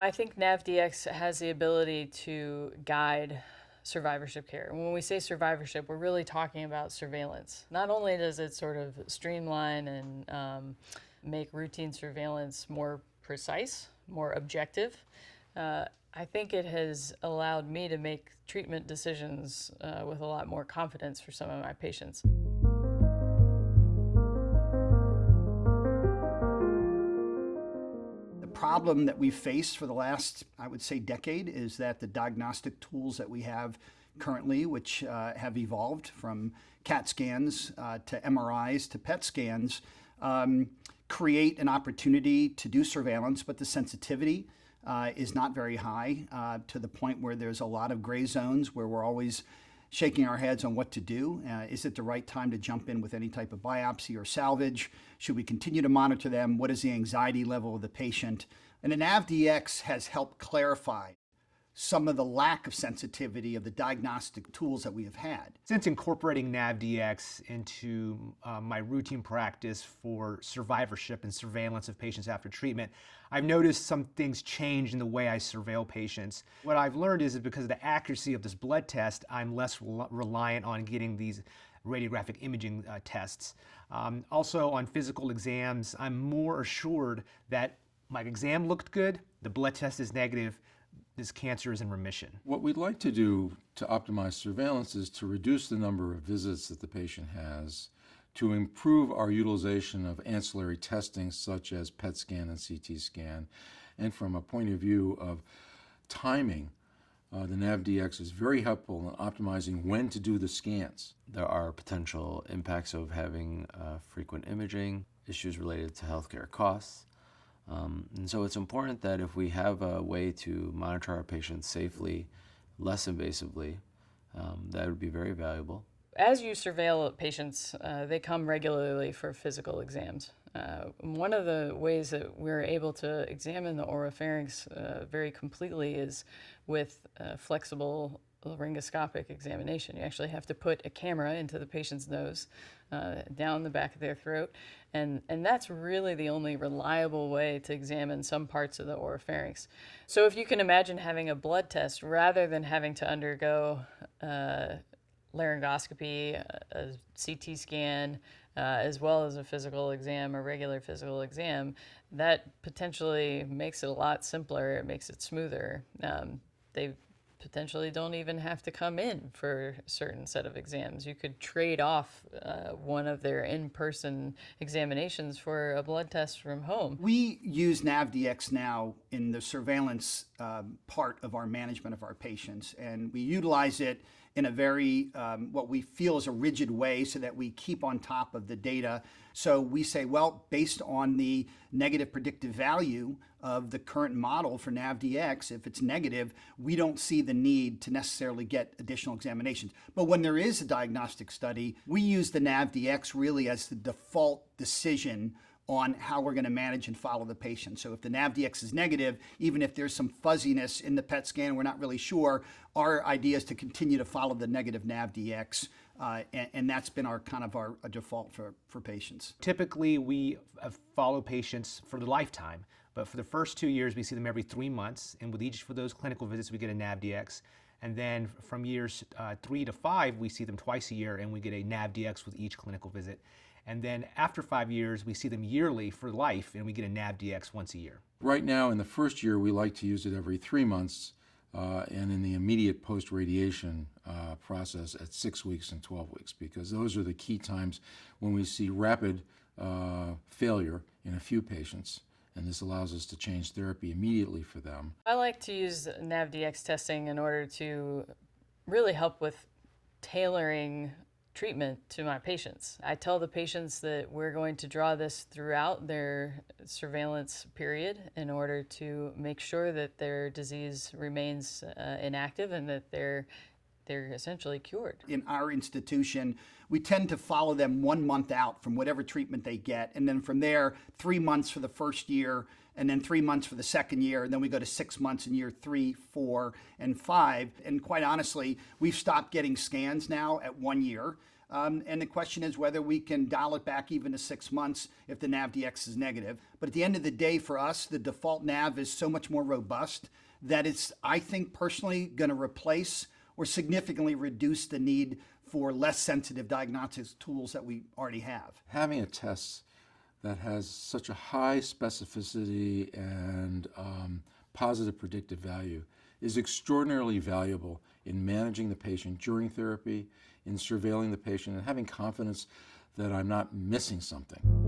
I think NavDx has the ability to guide survivorship care. And when we say survivorship, we're really talking about surveillance. Not only does it sort of streamline and make routine surveillance more precise, more objective, I think it has allowed me to make treatment decisions with a lot more confidence for some of my patients. The problem that we've faced for the last, I would say, decade is that the diagnostic tools that we have currently, which have evolved from CAT scans to MRIs to PET scans, create an opportunity to do surveillance, but the sensitivity is not very high to the point where there's a lot of gray zones where we're always shaking our heads on what to do. Is it the right time to jump in with any type of biopsy or salvage? Should we continue to monitor them? What is the anxiety level of the patient? And the NavDx has helped clarify some of the lack of sensitivity of the diagnostic tools that we have had. Since incorporating NavDx into my routine practice for survivorship and surveillance of patients after treatment, I've noticed some things change in the way I surveil patients. What I've learned is that because of the accuracy of this blood test, I'm less reliant on getting these radiographic imaging tests. Also on physical exams, I'm more assured that my exam looked good, the blood test is negative, this cancer is in remission. What we'd like to do to optimize surveillance is to reduce the number of visits that the patient has, to improve our utilization of ancillary testing such as PET scan and CT scan, and from a point of view of timing, the NavDx is very helpful in optimizing when to do the scans. There are potential impacts of having frequent imaging, issues related to healthcare costs. And so it's important that if we have a way to monitor our patients safely, less invasively, that would be very valuable. As you surveil patients, they come regularly for physical exams. One of the ways that we're able to examine the oropharynx very completely is with flexible laryngoscopic examination. You actually have to put a camera into the patient's nose, down the back of their throat, and that's really the only reliable way to examine some parts of the oropharynx. So if you can imagine having a blood test rather than having to undergo laryngoscopy, a CT scan, as well as a physical exam, a regular physical exam, that potentially makes it a lot simpler, it makes it smoother. They potentially don't even have to come in for a certain set of exams. You could trade off one of their in-person examinations for a blood test from home. We use NavDx now in the surveillance part of our management of our patients, and we utilize it in a very, what we feel is a rigid way so that we keep on top of the data. So we say, well, based on the negative predictive value of the current model for NavDx, if it's negative, we don't see the need to necessarily get additional examinations. But when there is a diagnostic study, we use the NavDx really as the default decision on how we're going to manage and follow the patient. So if the NavDx is negative, even if there's some fuzziness in the PET scan, we're not really sure, our idea is to continue to follow the negative NavDx, and that's been our kind of our default for patients. Typically, we follow patients for the lifetime, but for the first 2 years, we see them every 3 months, and with each of those clinical visits, we get a NavDx. And then from years 3 to 5, we see them twice a year, and we get a NavDx with each clinical visit. And then after 5 years, we see them yearly for life, and we get a NavDx once a year. Right now, in the first year, we like to use it every 3 months, and in the immediate post-radiation process at 6 weeks and 12 weeks, because those are the key times when we see rapid failure in a few patients, and this allows us to change therapy immediately for them. I like to use NavDx testing in order to really help with tailoring treatment to my patients. I tell the patients that we're going to draw this throughout their surveillance period in order to make sure that their disease remains inactive and that they're essentially cured. In our institution, we tend to follow them 1 month out from whatever treatment they get, and then from there, 3 months for the first year, and then 3 months for the second year, and then we go to 6 months in year 3, 4, and 5. And quite honestly, we've stopped getting scans now at 1 year. And the question is whether we can dial it back even to 6 months if the NavDx is negative. But at the end of the day, for us, the default Nav is so much more robust that it's, I think personally, going to replace or significantly reduce the need for less sensitive diagnostics tools that we already have. Having a test that has such a high specificity and positive predictive value is extraordinarily valuable in managing the patient during therapy, in surveilling the patient, and having confidence that I'm not missing something.